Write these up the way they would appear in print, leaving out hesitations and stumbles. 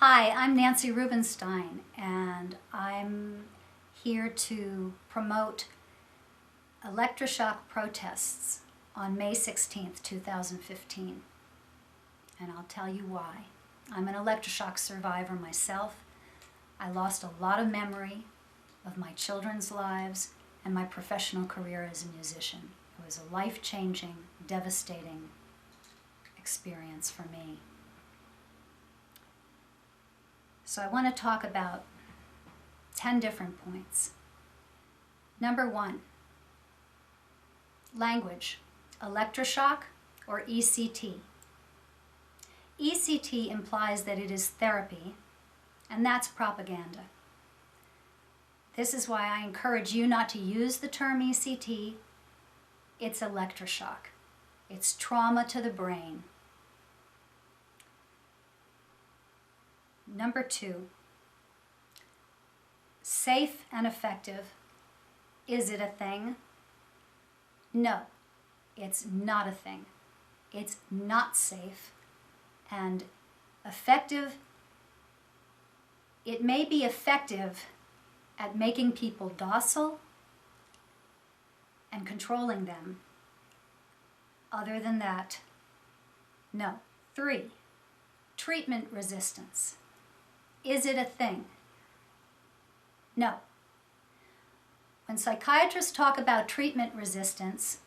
Hi, I'm Nancy Rubenstein, and I'm here to promote Electroshock protests on May 16th, 2015. And I'll tell you why. I'm an electroshock survivor myself. I lost a lot of memory of my children's lives and my professional career as a musician. It was a life-changing, devastating experience for me. So I want to talk about 10 different points. Number 1, language, electroshock or ECT. ECT implies that it is therapy, and that's propaganda. This is why I encourage you not to use the term ECT. It's electroshock. It's trauma to the brain. Number 2, safe and effective. Is it a thing? No, it's not a thing. It's not safe and effective. It may be effective at making people docile and controlling them. Other than that, no. 3, treatment resistance. Is it a thing? No. When psychiatrists talk about treatment resistance,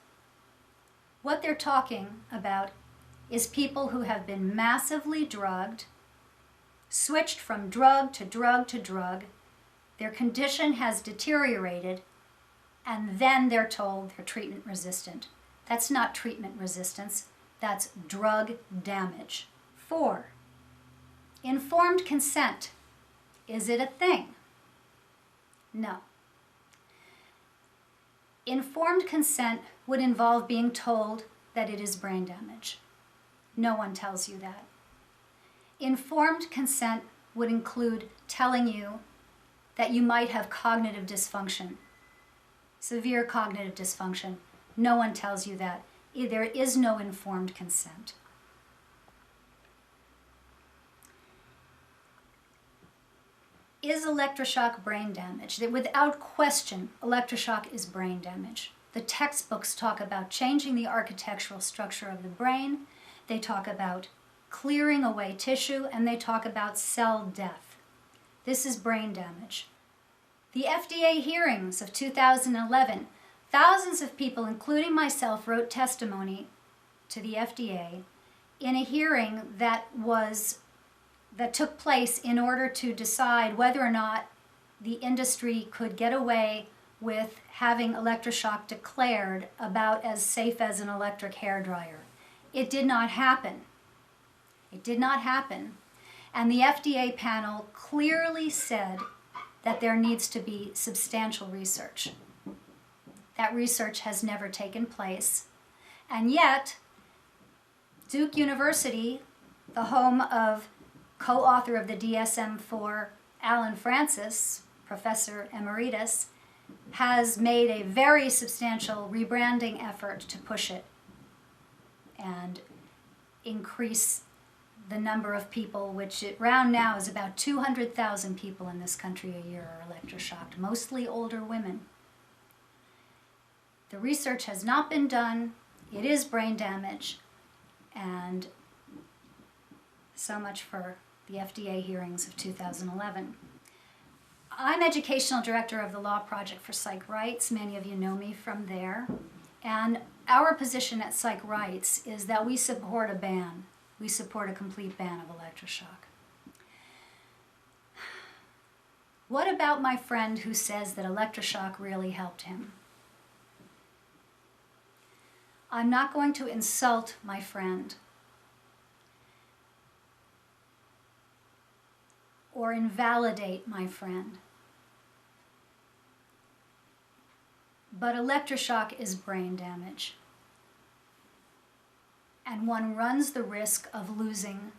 what they're talking about is people who have been massively drugged, switched from drug to drug to drug, their condition has deteriorated, and then they're told they're treatment resistant. That's not treatment resistance, that's drug damage. 4, informed consent. Is it a thing? No. Informed consent would involve being told that it is brain damage. No one tells you that. Informed consent would include telling you that you might have cognitive dysfunction, severe cognitive dysfunction. No one tells you that. There is no informed consent. Is electroshock brain damage? That without question, electroshock is brain damage. The textbooks talk about changing the architectural structure of the brain. They talk about clearing away tissue, and they talk about cell death. This is brain damage. The FDA hearings of 2011, thousands of people, including myself, wrote testimony to the FDA in a hearing that took place in order to decide whether or not the industry could get away with having electroshock declared about as safe as an electric hairdryer. It did not happen. It did not happen. And the FDA panel clearly said that there needs to be substantial research. That research has never taken place. And yet, Duke University, the home of co-author of the DSM-4, Alan Francis, Professor Emeritus, has made a very substantial rebranding effort to push it and increase the number of people, which around now is about 200,000 people in this country a year are electroshocked, mostly older women. The research has not been done. It is brain damage, and so much for the FDA hearings of 2011. I'm educational director of the Law Project for PsychRights. Many of you know me from there. And our position at PsychRights is that we support a ban. We support a complete ban of electroshock. What about my friend who says that electroshock really helped him? I'm not going to insult my friend or invalidate my friend. But electroshock is brain damage. And one runs the risk of losing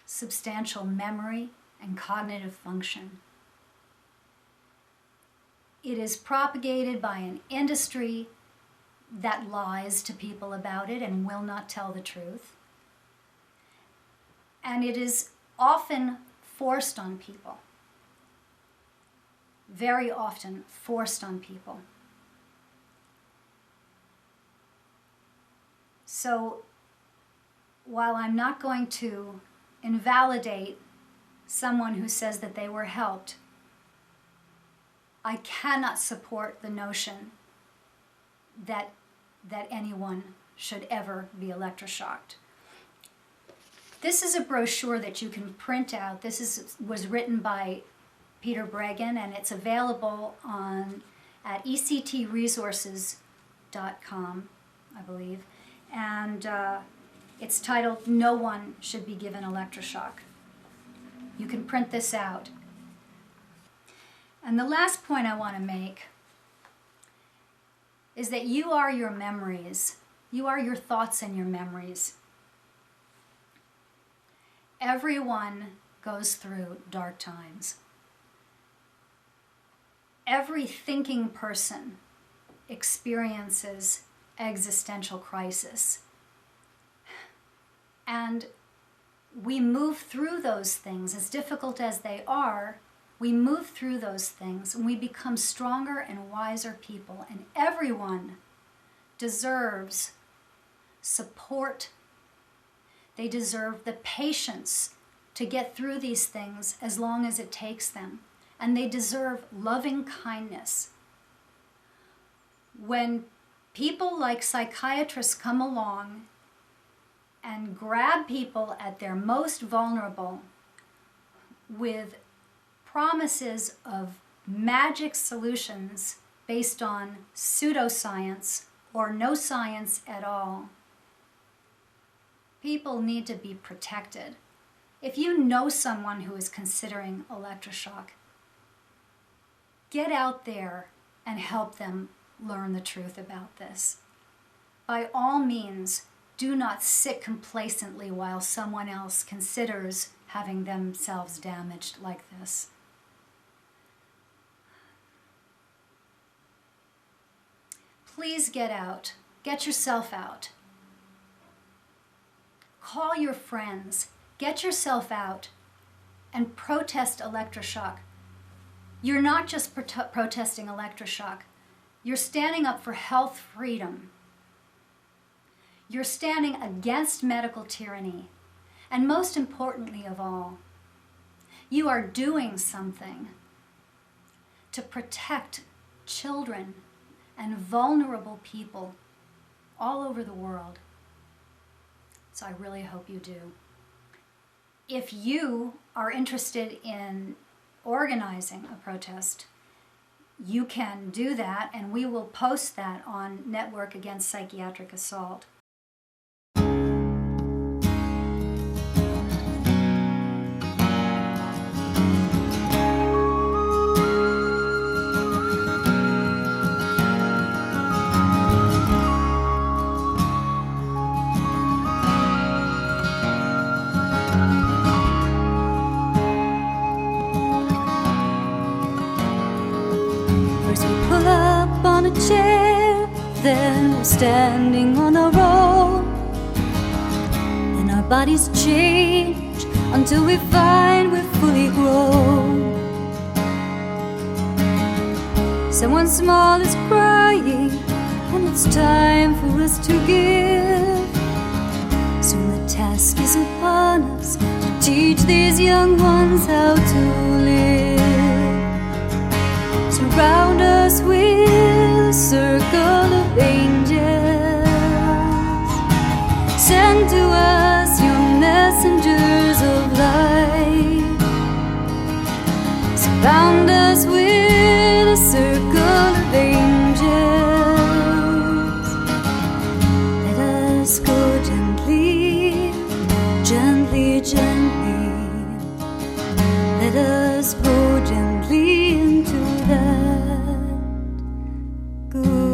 substantial memory and cognitive function. It is propagated by an industry that lies to people about it and will not tell the truth. And it is often forced on people. Very often forced on people. So while I'm not going to invalidate someone who says that they were helped, I cannot support the notion that anyone should ever be electroshocked. This is a brochure that you can print out. This was written by Peter Bregan, and it's available at ectresources.com, I believe. And it's titled, "No One Should Be Given Electroshock." You can print this out. And the last point I want to make is that you are your memories. You are your thoughts and your memories. Everyone goes through dark times. Every thinking person experiences existential crisis. And we move through those things, as difficult as they are. We move through those things and we become stronger and wiser people. And everyone deserves support. They deserve the patience to get through these things as long as it takes them. And they deserve loving kindness. When people like psychiatrists come along and grab people at their most vulnerable with promises of magic solutions based on pseudoscience or no science at all, people need to be protected. If you know someone who is considering electroshock, get out there and help them learn the truth about this. By all means, do not sit complacently while someone else considers having themselves damaged like this. Please get out. Get yourself out. Call your friends. Get yourself out and protest electroshock. You're not just protesting electroshock. You're standing up for health freedom. You're standing against medical tyranny. And most importantly of all, you are doing something to protect children and vulnerable people all over the world. So I really hope you do. If you are interested in organizing a protest, you can do that, and we will post that on Network Against Psychiatric Assault. Then we're standing on our own. Then our bodies change until we find we're fully grown. Someone small is crying, and it's time for us to give. Soon the task is upon us to teach these young ones how to live. Surround us with a circle of angels. Send to us your messengers of light. Surround us with a circle of angels. Let us go gently, gently, gently. Let us go gently into that good.